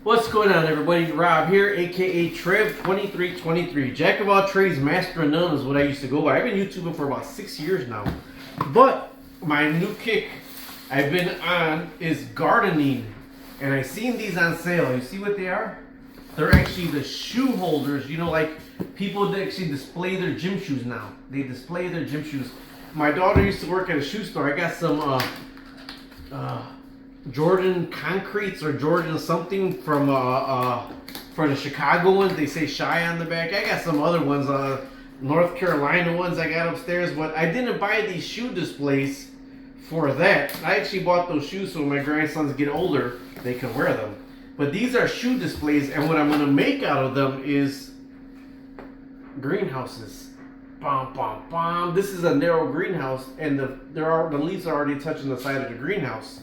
What's going on, everybody? Rob here, aka Trev2323. Jack of all trades, master of none is what I used to go by. I've been YouTubing for about 6 years now. But my new kick I've been on is gardening. And I seen these on sale. You see what they are? They're actually the shoe holders. You know, like people that actually display their gym shoes now. They display their gym shoes. My daughter used to work at a shoe store. I got some Jordan Concretes or Jordan something from for the Chicago ones. They say Shy on the back. I got some other ones, North Carolina ones I got upstairs, but I didn't buy these shoe displays for that. I actually bought those shoes so when my grandsons get older, they can wear them. But these are shoe displays, and what I'm gonna make out of them is greenhouses. Bom, bom, bom. This is a narrow greenhouse, and the leaves are already touching the side of the greenhouse.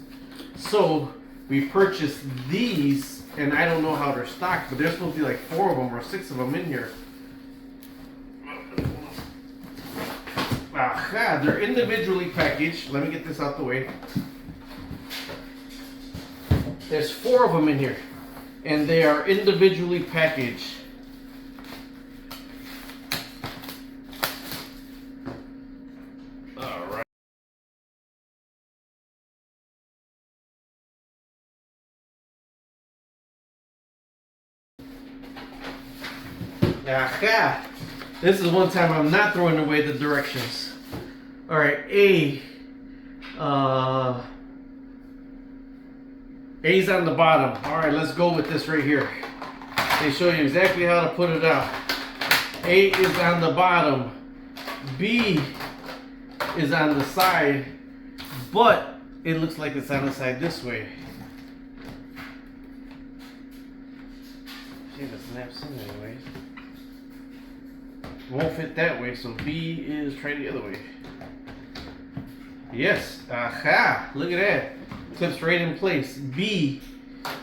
So we purchased these, and I don't know how they're stocked, but there's supposed to be like 4 of them or 6 of them in here. Aha, they're individually packaged. Let me get this out the way. There's 4 of them in here, and they are individually packaged. Aha! This is one time I'm not throwing away the directions. Alright, A's on the bottom. Alright, let's go with this right here. They show you exactly how to put it out. A is on the bottom. B is on the side, but it looks like it's on the side this way. See if it snaps in anyways. Won't fit that way, so B is try the other way. Yes, aha, look at that. Clips right in place. B,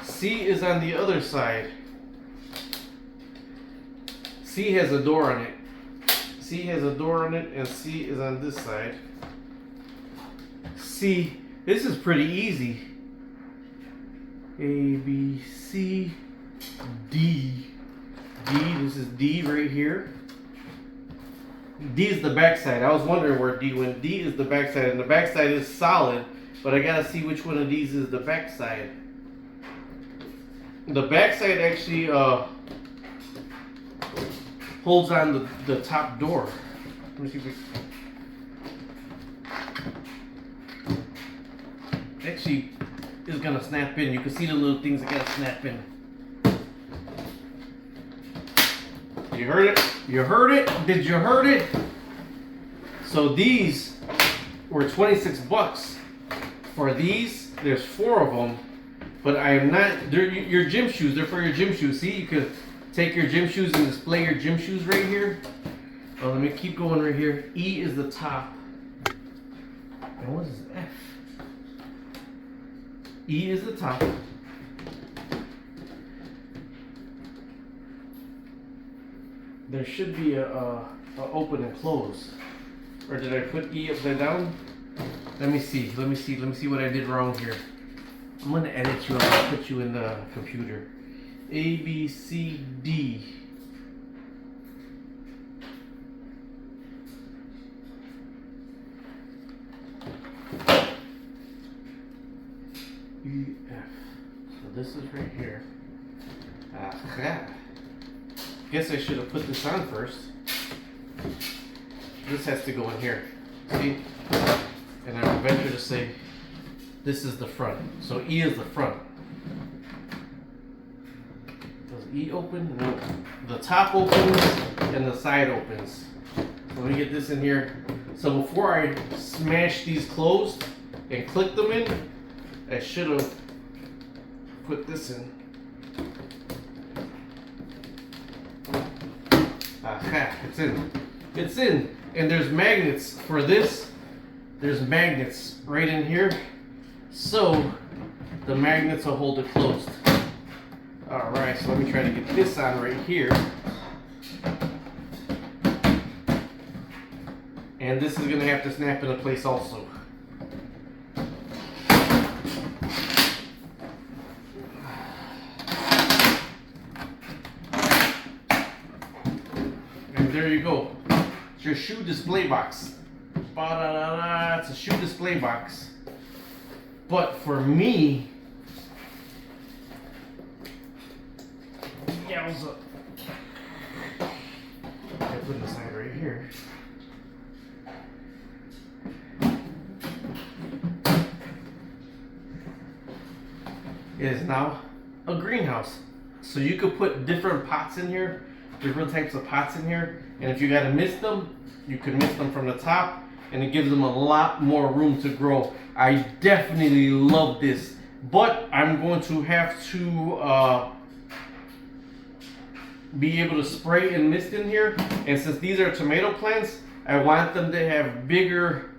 C is on the other side. C has a door on it. C has a door on it, and C is on this side. C, this is pretty easy. A, B, C, D. D, this is D right here. D is the backside. I was wondering where D went. D is the backside, and the backside is solid, but I gotta see which one of these is the backside. The backside actually holds on the top door. Let me see if we... Actually is gonna snap in. You can see the little things that gotta snap in. You heard it? You heard it? Did you heard it? So these were 26 bucks. For these, there's 4 of them, but I am not, they're your gym shoes. They're for your gym shoes. See, you could take your gym shoes and display your gym shoes right here. Oh, let me keep going right here. E is the top. And what is F? E is the top. There should be a open and close. Or did I put E upside down? Let me see what I did wrong here. I'm gonna edit you. I'm gonna put you in the computer. A, B, C, D. E, F. So this is right here. Aha. Guess I should have put this on first. This has to go in here. See? And I would venture to say this is the front. So E is the front. Does E open? No. The top opens and the side opens. So let me get this in here. So before I smash these closed and click them in, I should have put this in. Aha, it's in. It's in. And there's magnets for this. There's magnets right in here. So the magnets will hold it closed. Alright, so let me try to get this on right here. And this is going to have to snap into place also. And there you go. It's your shoe display box. Ba-da-da-da. It's a shoe display box. But for me, yowza. I put it aside right here. It is now a greenhouse. So you could put different pots in here, different types of pots in here, and if you gotta mist them, you can mist them from the top, and it gives them a lot more room to grow. I definitely love this, but I'm going to have to be able to spray and mist in here, and since these are tomato plants, I want them to have bigger,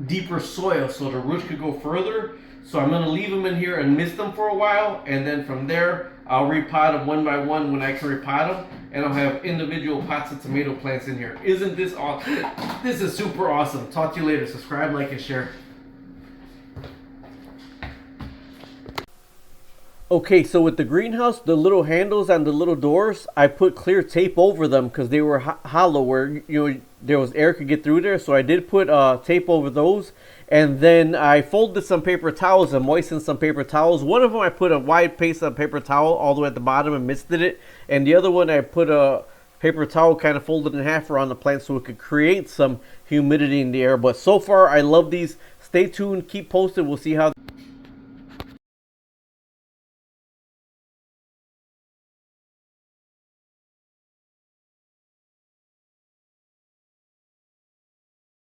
deeper soil so the roots could go further. So I'm gonna leave them in here and mist them for a while, and then from there, I'll repot them one by one when I can repot them, and I'll have individual pots of tomato plants in here. Isn't this awesome? This is super awesome. Talk to you later. Subscribe, like, and share. Okay, so with the greenhouse, the little handles and the little doors, I put clear tape over them because they were hollow where there was air could get through there. So I did put tape over those, and then I folded some paper towels and moistened some paper towels. One of them I put a wide piece of paper towel all the way at the bottom and misted it, and the other one I put a paper towel kind of folded in half around the plant so it could create some humidity in the air. But so far, I love these. Stay tuned, keep posted. We'll see how